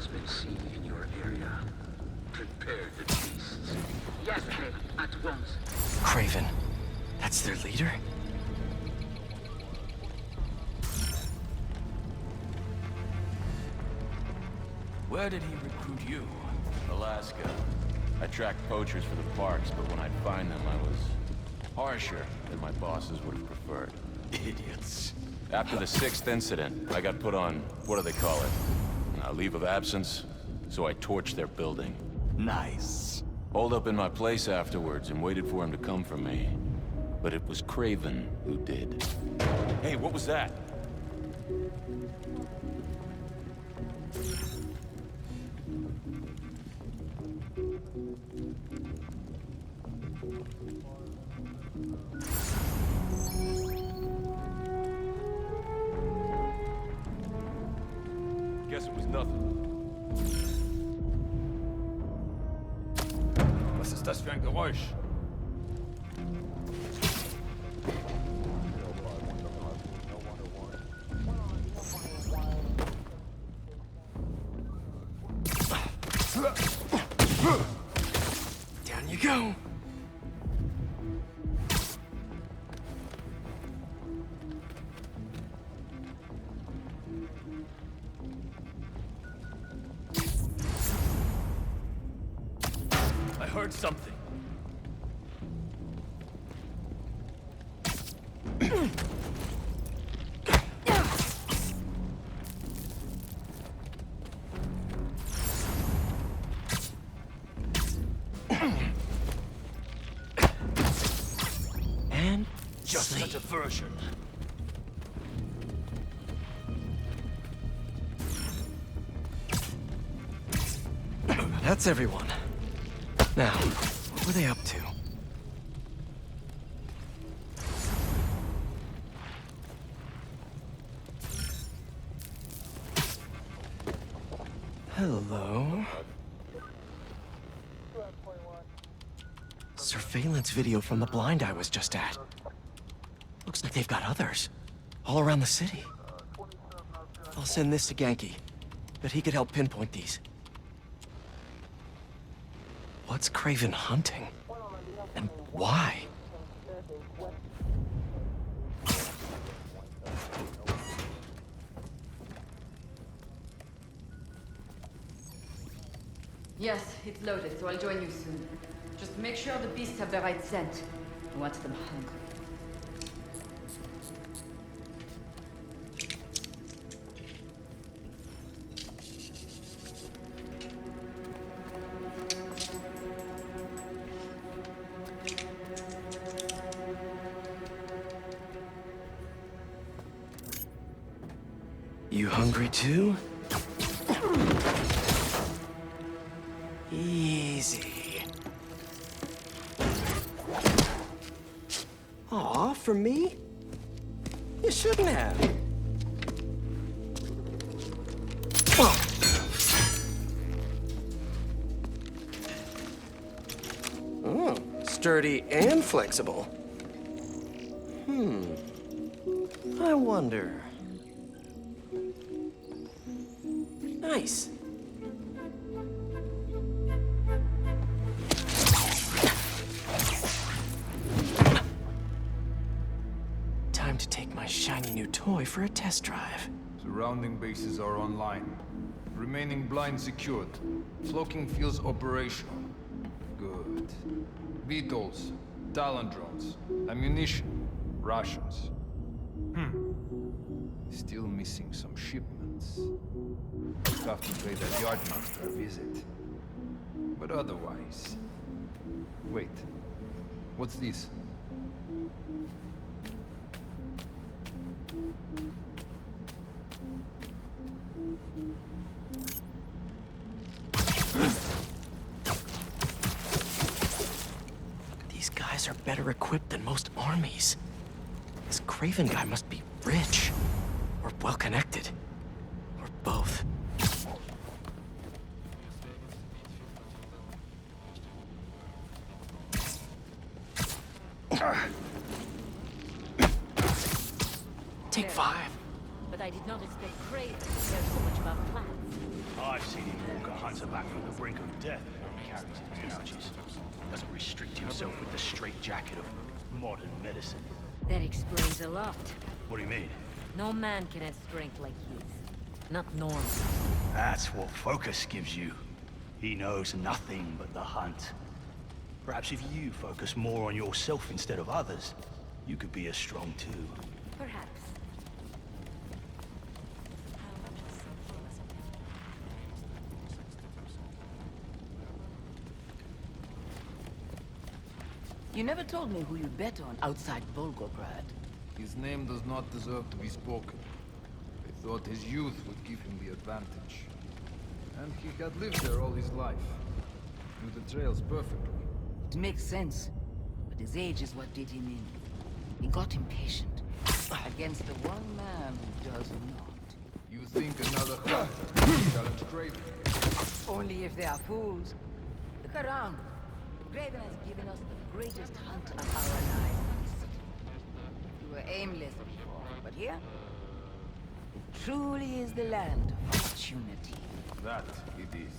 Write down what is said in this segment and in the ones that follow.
has been seen in your area. Prepare the beasts. Yes, sir. At once. Craven. That's their leader? Where did he recruit you? Alaska. I tracked poachers for the parks, but when I'd find them, I was harsher than my bosses would have preferred. Idiots. After the 6th incident, I got put on, what do they call it? A leave of absence? So I torched their building. Nice. Holed up in my place afterwards and waited for him to come for me. But it was Craven who did. Hey, what was that? Guess it was nothing. Was ist das für ein Geräusch? Down you go. I heard something. And Just sleep. such a version. That's everyone. Now, what were they up to? Hello? Surveillance video from the blind I was just at. Looks like they've got others. All around the city. I'll send this to Genki. Bet he could help pinpoint these. What's Craven hunting? And why? Yes, it's loaded, so I'll join you soon. Just make sure the beasts have the right scent. I want them hungry. You hungry too? Easy. Aw, for me? You shouldn't have. Oh, sturdy and flexible. I wonder. Nice. Time to take my shiny new toy for a test drive. Surrounding bases are online. Remaining blind secured. Cloaking fields operational. Good. Beetles, Talon drones, ammunition, rations. Still missing some shipments. Have to pay that yardmaster a visit. But otherwise... Wait. What's this? These guys are better equipped than most armies. This Craven guy must be rich, or well-connected, or both. Take 5. But I did not expect Craven to care so much about plants. Oh, I've seen City Walker hunts her back from the brink of death and carries his pouches. Doesn't restrict himself with the straitjacket of modern medicine. That explains a lot. What do you mean? No man can have strength like his. Not normal. That's what Focus gives you. He knows nothing but the hunt. Perhaps if you focus more on yourself instead of others, you could be as strong too. Perhaps. You never told me who you bet on outside Volgograd. His name does not deserve to be spoken. I thought his youth would give him the advantage. And he had lived there all his life. Knew the trails perfectly. It makes sense. But his age is what did him in. He got impatient. Against the one man who does not. You think another hunter will challenge Craven? Only if they are fools. Look around. Craven has given us the greatest hunt of our lives. We were aimless before, but here? It truly is the land of opportunity. That it is.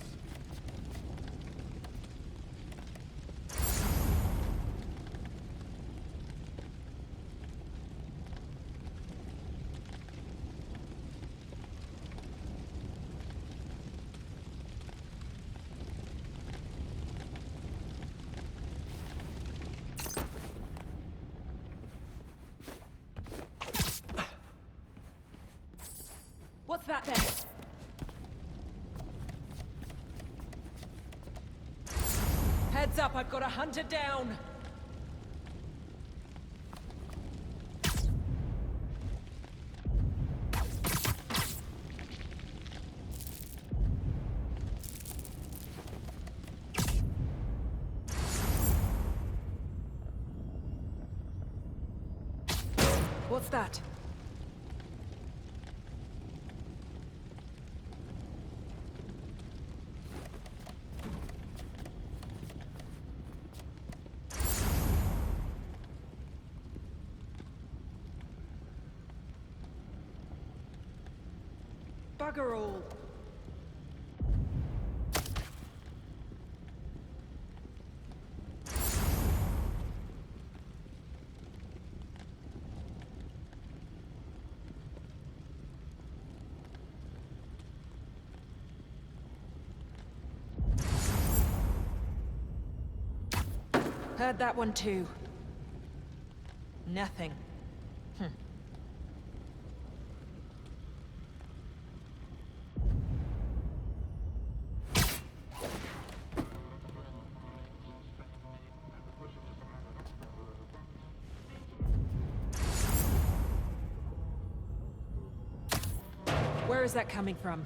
What's that then? Heads up, I've got a hunter down! What's that? Bugger all. Heard that one too. Nothing. Where is that coming from?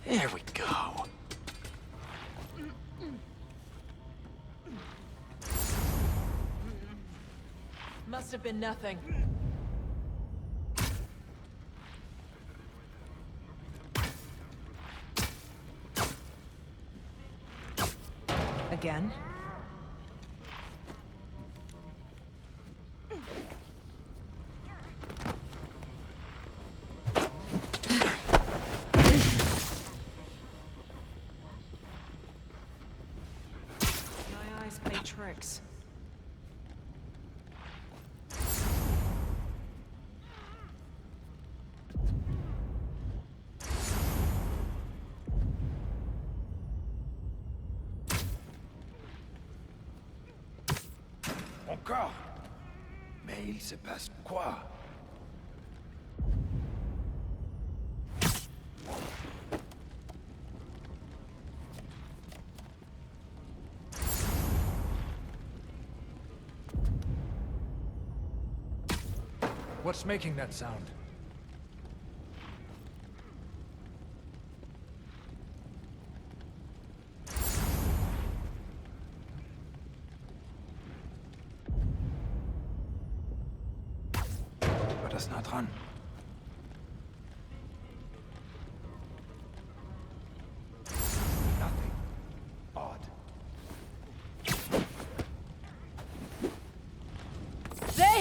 There we go. Must have been nothing. Again? My eyes play tricks. Encore. Mais il se passe quoi? What's making that sound? War das nah dran? Nothing. Odd. There!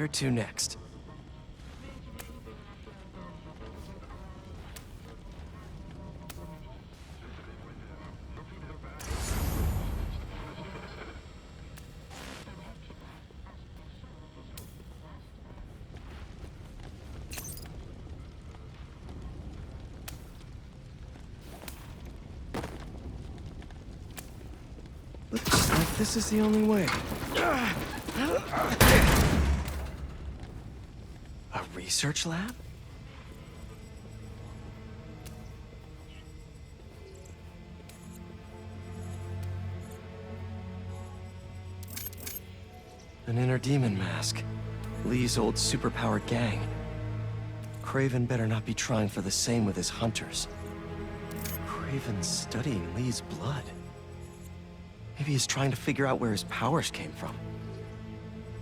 Where to next? Looks like this is the only way. A research lab? An inner demon mask. Lee's old superpowered gang. Craven better not be trying for the same with his hunters. Craven's studying Lee's blood. Maybe he's trying to figure out where his powers came from.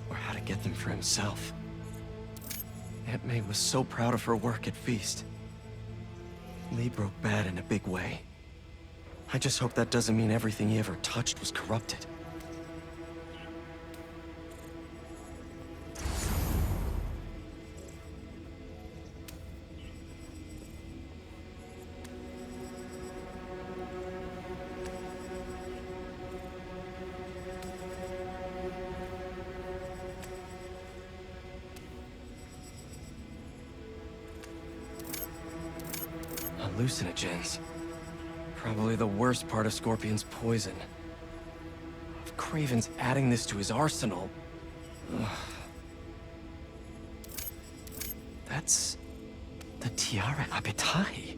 Or how to get them for himself. Aunt May was so proud of her work at Feast. Lee broke bad in a big way. I just hope that doesn't mean everything he ever touched was corrupted. Hallucinogens. Probably the worst part of Scorpion's poison. If Craven's adding this to his arsenal... Ugh. That's... the Tiara Apitai.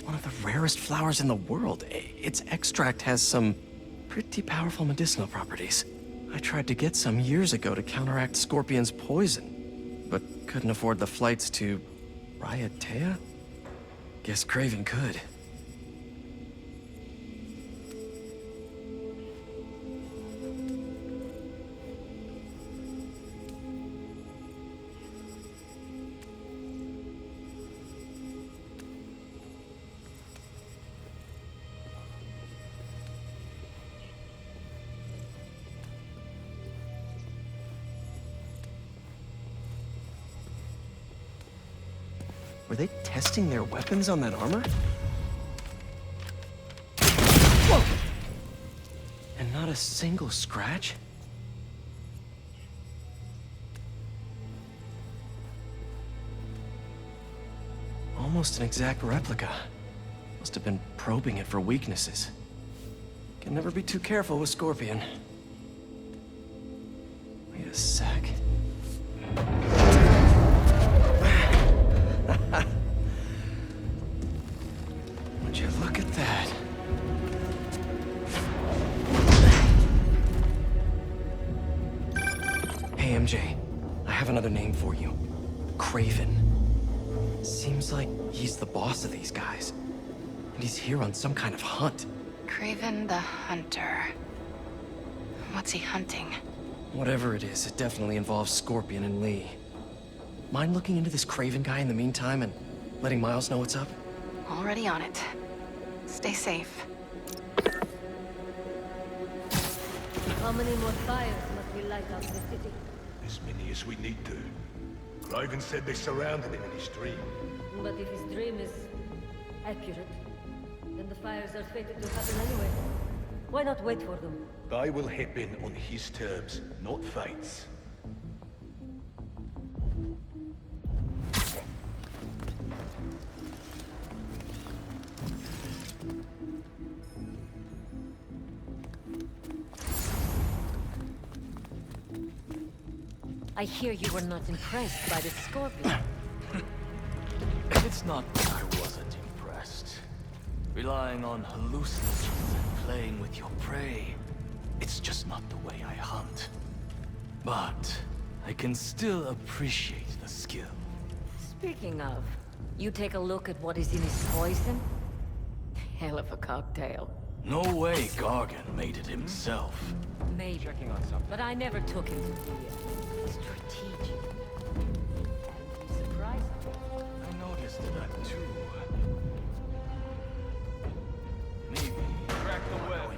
One of the rarest flowers in the world. Its extract has some pretty powerful medicinal properties. I tried to get some years ago to counteract Scorpion's poison, but couldn't afford the flights to... Raiatea? Guess Craven could. Were they testing their weapons on that armor? Whoa! And not a single scratch? Almost an exact replica. Must have been probing it for weaknesses. Can never be too careful with Scorpion. Wait a sec. Would you look at that? Hey, MJ. I have another name for you. Craven. Seems like he's the boss of these guys. And he's here on some kind of hunt. Craven the Hunter. What's he hunting? Whatever it is, it definitely involves Scorpion and Lee. Mind looking into this Craven guy in the meantime and letting Miles know what's up? Already on it. Stay safe. How many more fires must we light up the city? As many as we need to. Craven said they surrounded him in his dream. But if his dream is accurate, then the fires are fated to happen anyway. Why not wait for them? They will happen on his terms, not fate's. I hear you were not impressed by the Scorpion. It's not that I wasn't impressed. Relying on hallucinogens and playing with your prey, it's just not the way I hunt. But I can still appreciate the skill. Speaking of, you take a look at what is in his poison? Hell of a cocktail. No way Gargan made it himself. Maybe. But I never took him to be strategic. And surprising. I noticed that too. Maybe. Crack the web.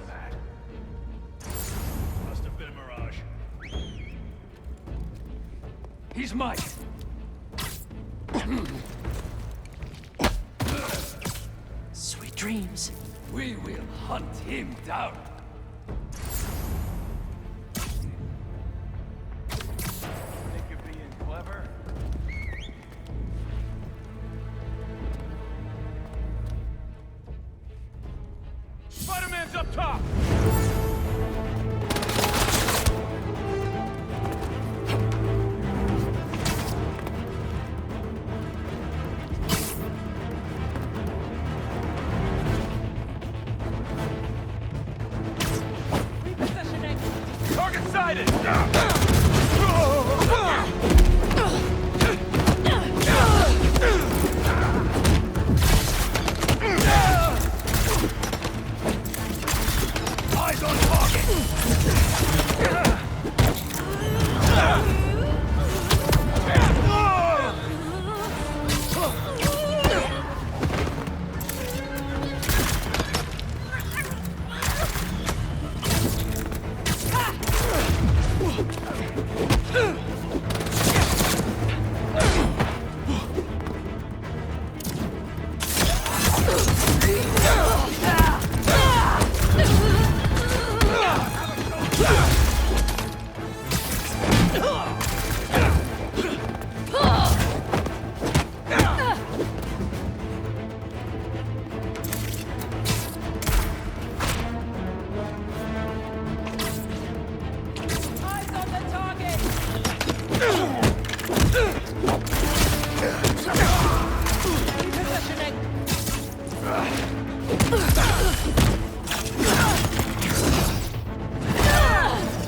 Must have been a mirage. his might. Sweet dreams. We will hunt him down. Think you're being clever? Spider-Man's up top! Target sighted! Eyes on target!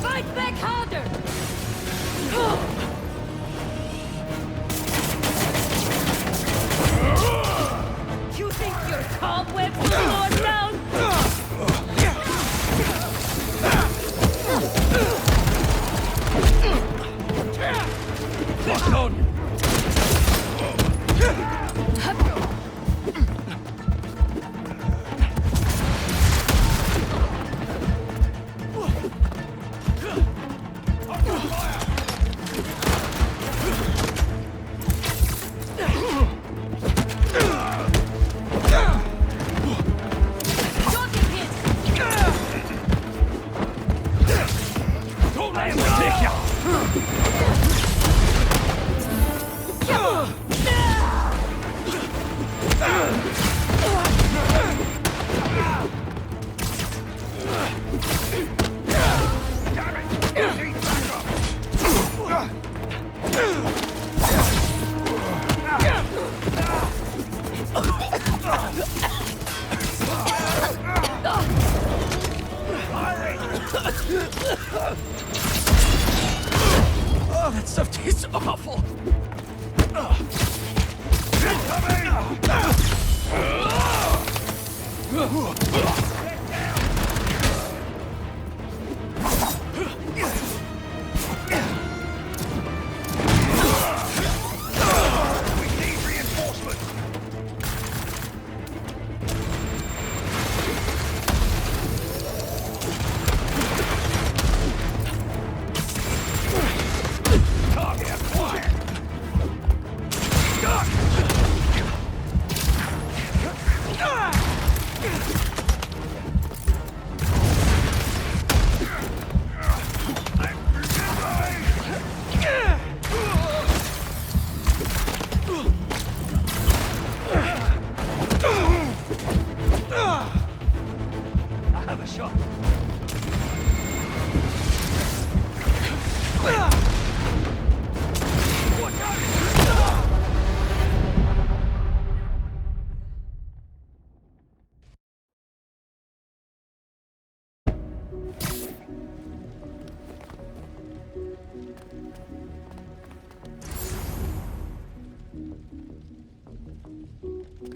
Fight back harder! You think your cobwebs will slow us down? Lock on! Don't let him take ya! Oh, that stuff tastes awful. I have a shot.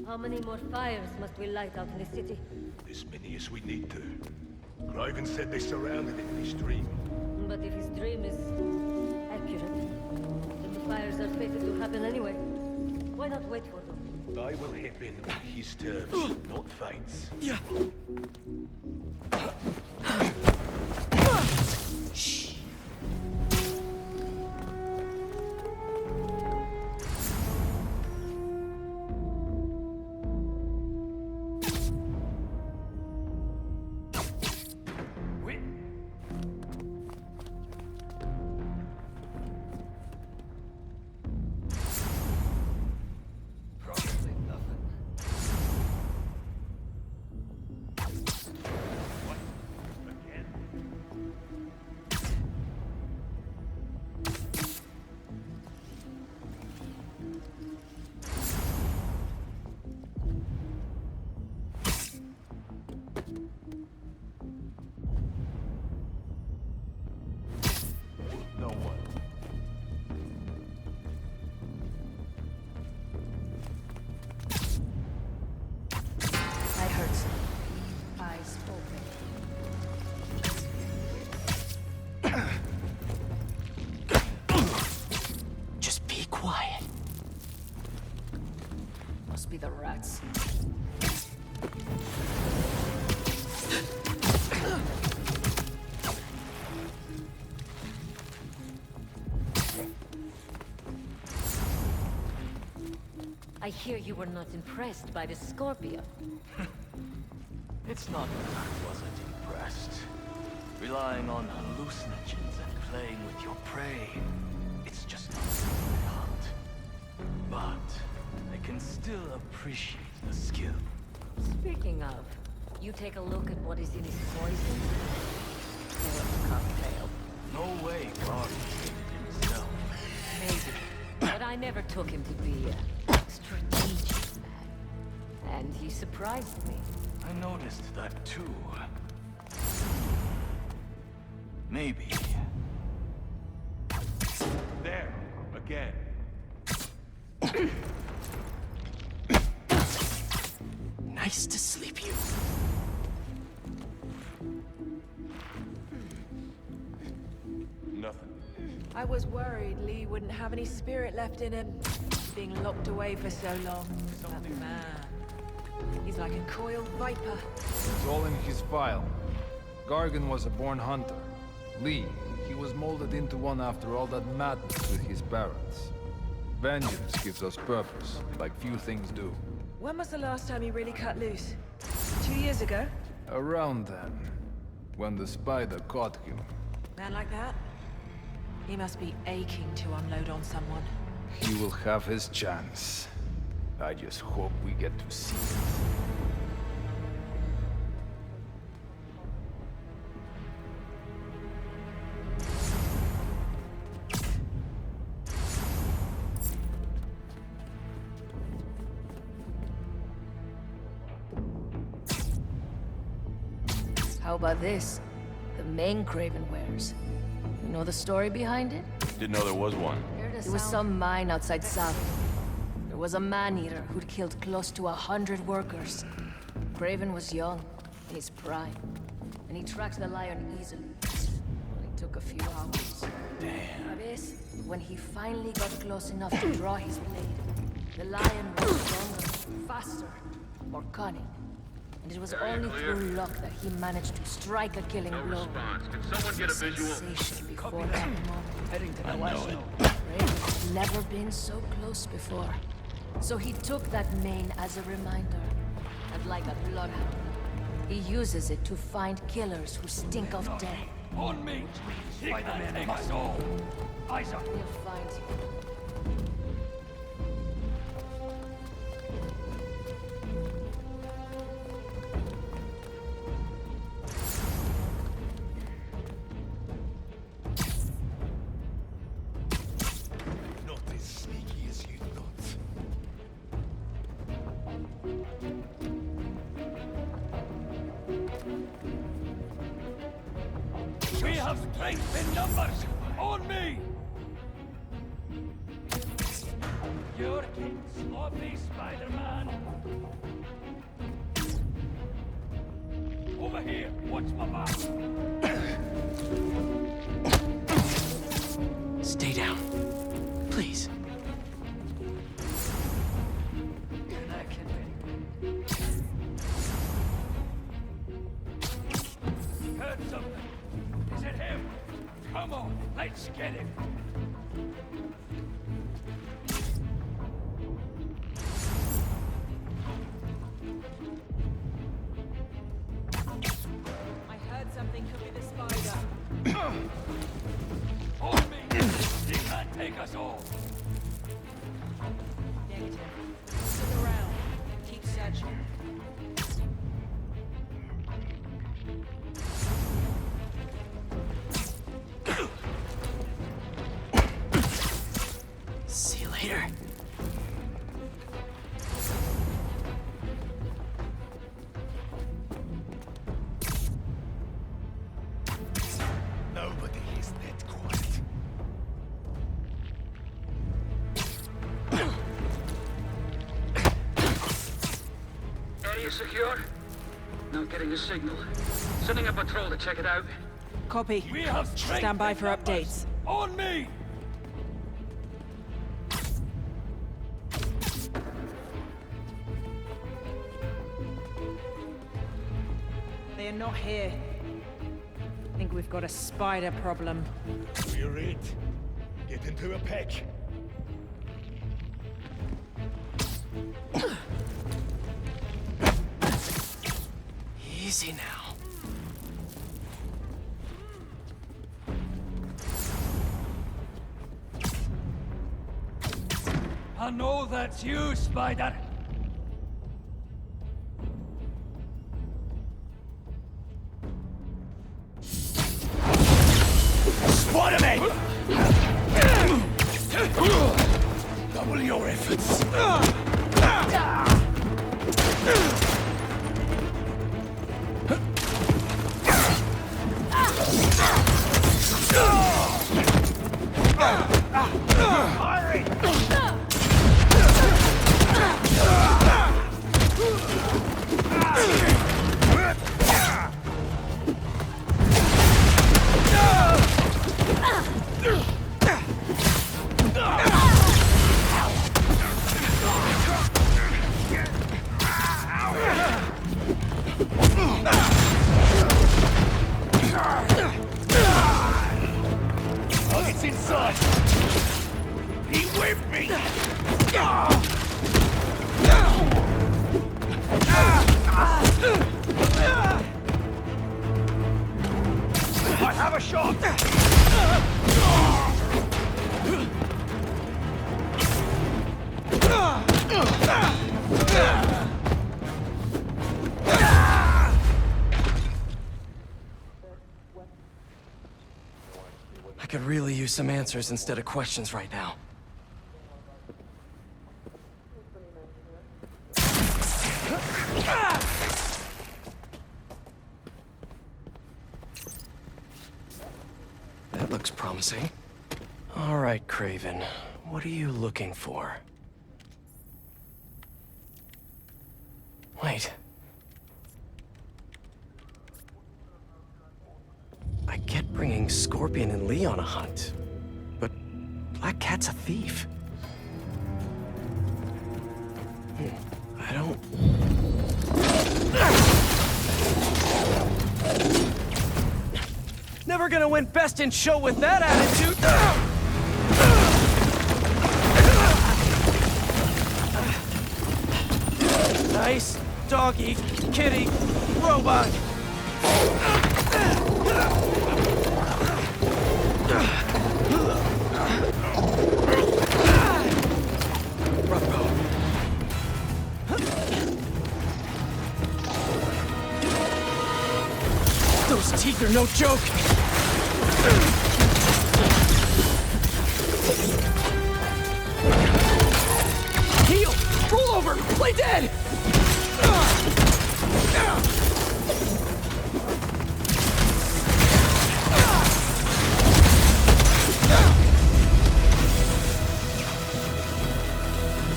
How many more fires must we light out in the city? As many as we need to. Craven said they surrounded it in his dream. But if his dream is accurate, then the fires are fated to happen anyway. Why not wait for them? I will happen on his terms, not Fate's. Yeah. the rats. I hear you were not impressed by the Scorpio. It's not that I wasn't impressed. Relying on hallucinogens and playing with your prey, it's just not the way I hunt. But I can still appreciate the skill. Speaking of, you take a look at what is in his poison? It was a cocktail. No way God created himself. Maybe. But I never took him to be a strategic man. And he surprised me. I noticed that too. Maybe. There, again. Nice to sleep, you. Nothing. I was worried Lee wouldn't have any spirit left in him. Being locked away for so long. But man, he's like a coiled viper. It's all in his file. Gargan was a born hunter. Lee, he was molded into one after all that madness with his parents. Vengeance gives us purpose, like few things do. When was the last time he really cut loose? 2 years ago? Around then, when the spider caught him, Man like that? He must be aching to unload on someone. he will have his chance. I just hope we get to see it. How about this? The main Craven wears. You know the story behind it? Didn't know there was one. There was some mine outside South. There was a man-eater who'd killed close to 100 workers. Craven was young, in his prime, and he tracked the lion easily. Only took a few hours. Damn. This, when he finally got close enough to draw his blade, the lion was stronger, faster, more cunning. And it was only through luck that he managed to strike a killing blow. Can someone get a visual? Sensation before that moment. Heading to the west. Raven had never been so close before. So he took that mane as a reminder. And like a bloodhound, he uses it to find killers who stink of death. On me! Spiderman and my soul! Eyes up! He'll find you. Not as sneaky as you thought. We have strength in numbers! On me! You're getting sloppy, Spider-Man! Over here! Watch my back! Stay down. Please. Heard something? Is it him? Come on, let's get him! I heard something could be the spider. On me! He can't take us all! Negative. Stick around. Keep searching. See you later. Nobody is that quiet. Area secure? Not getting a signal. Sending a patrol to check it out. Copy. We have strength Stand by in for numbers. updates. On me! They're not here. I think we've got a spider problem. We're it. Get into a pack. Easy now. I know that's you, Spider. Spiderman! Double your efforts. It's inside. Be with me. I have a shot. I could really use some answers instead of questions right now. That looks promising. All right, Craven. What are you looking for? Wait. I get bringing Scorpion and Lee on a hunt, but Black Cat's a thief. I don't... Never gonna win Best in Show with that attitude! Nice doggy, kitty, robot! Those teeth are no joke! Heal! Roll over! Play dead!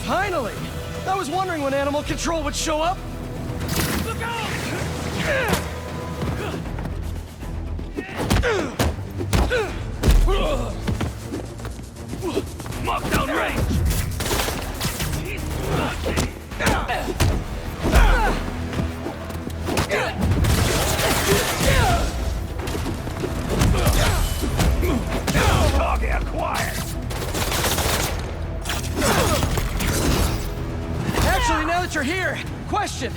Finally! I was wondering when Animal Control would show up! Look out! Knockdown range! Target acquired! Actually, now that you're here, question.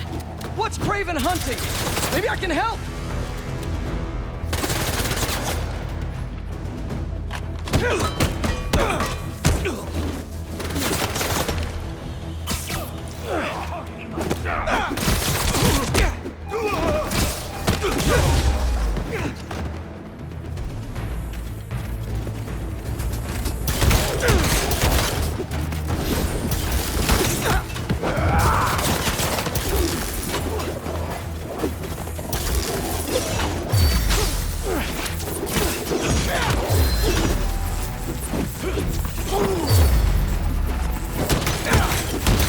What's Craven hunting? Maybe I can help!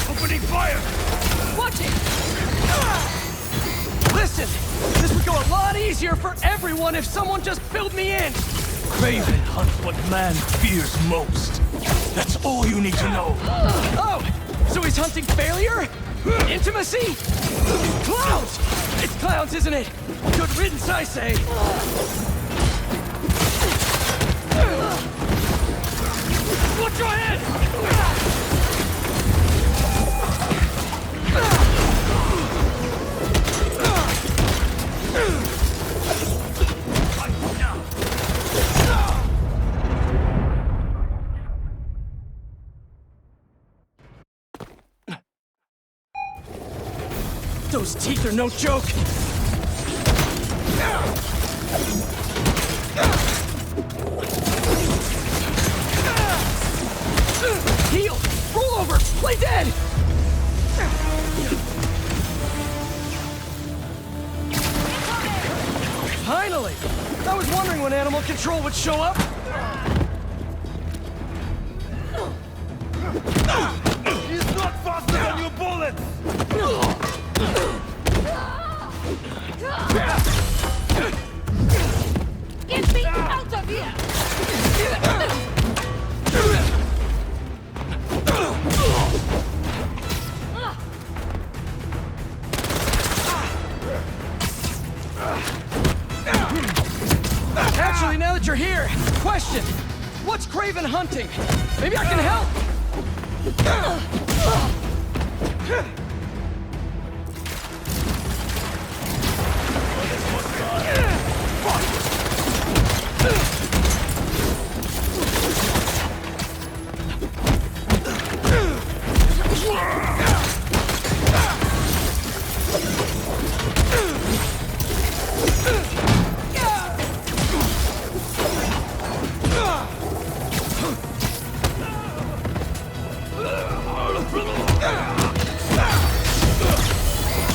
Opening fire! Watch it! Listen! This would go a lot easier for everyone if someone just filled me in! Craven hunts what man fears most. That's all you need to know. Oh! So he's hunting failure? Intimacy? Clouds! It's clowns, isn't it? Good riddance, I say! Watch your head! Those teeth are no joke! Heal! Roll over! Play dead! Finally! I was wondering when animal control would show up! He's not faster than your bullets! Get me out of here! Actually, now that you're here, question! What's Craven hunting? Maybe I can help!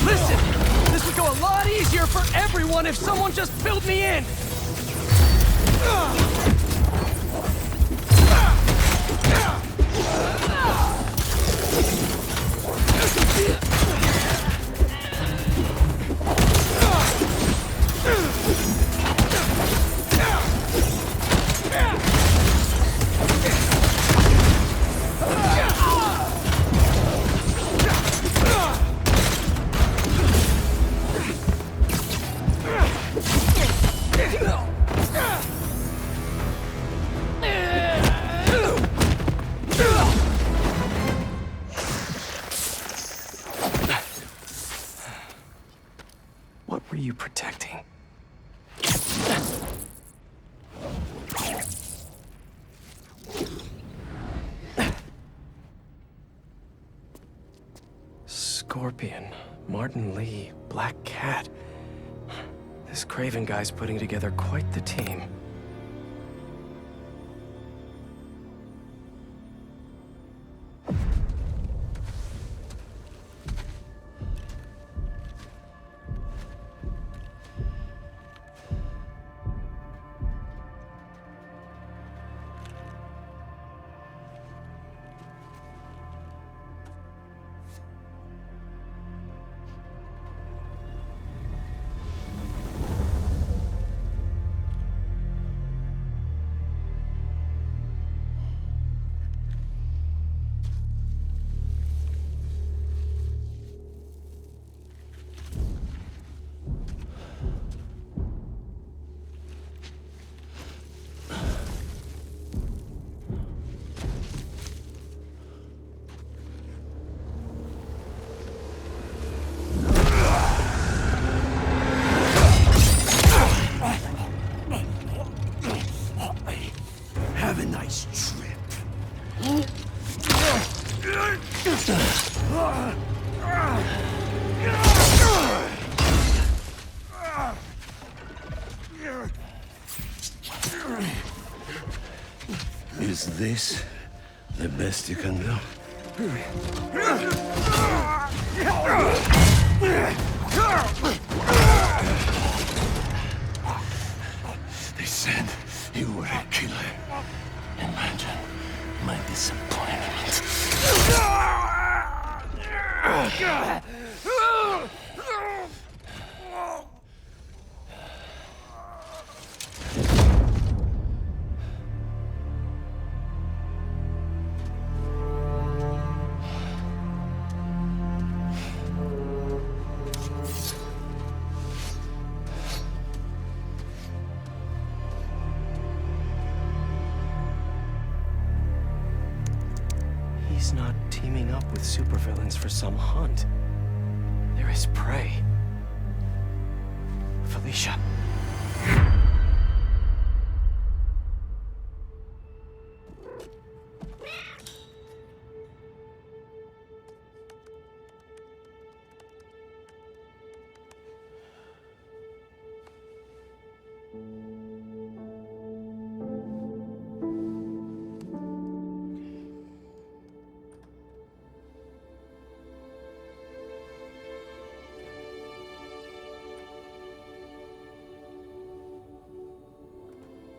Listen, this would go a lot easier for everyone if someone just filled me in! What were you protecting? Scorpion, Martin Lee, Black Cat. This Craven guy's putting together quite the team. Have a nice trip. Is this the best you can do? They said you were a killer. Imagine my disappointment. up with supervillains for some hunt. There is prey. Felicia.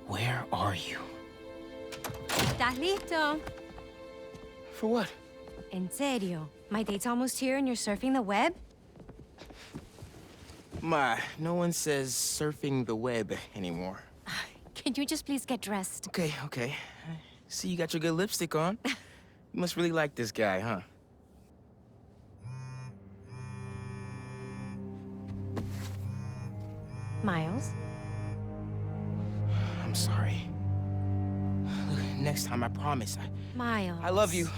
Where are you? ¿Estás listo? For what? En serio? My date's almost here and you're surfing the web? Ma, no one says surfing the web anymore. Can you just please get dressed? Okay, okay. See, you got your good lipstick on. You must really like this guy, huh? Miles? I'm sorry. Look, next time, I promise. Miles. I love you.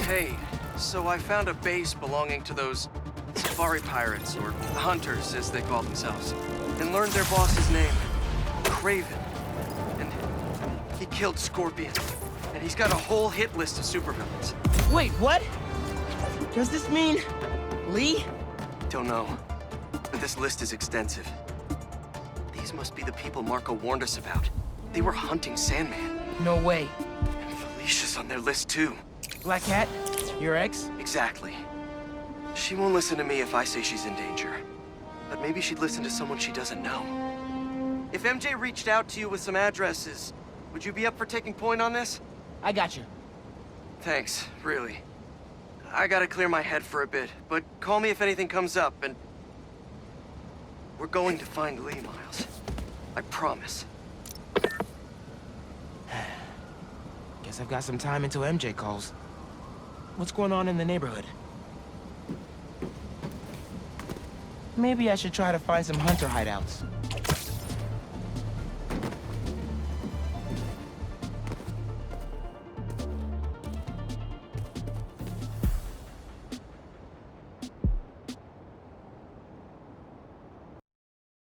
Hey, so I found a base belonging to those safari pirates, or hunters, as they call themselves, and learned their boss's name, Kraven. And he killed Scorpion, and he's got a whole hit list of supervillains. Wait, what? Does this mean Lee? Don't know, but this list is extensive. These must be the people Marco warned us about. They were hunting Sandman. No way. And Felicia's on their list too. Black Cat? Your ex? Exactly. She won't listen to me if I say she's in danger. But maybe she'd listen to someone she doesn't know. If MJ reached out to you with some addresses, would you be up for taking point on this? I got you. Thanks, really. I gotta clear my head for a bit, but call me if anything comes up, and... we're going to find Lee, Miles. I promise. Guess I've got some time until MJ calls. What's going on in the neighborhood? Maybe I should try to find some hunter hideouts.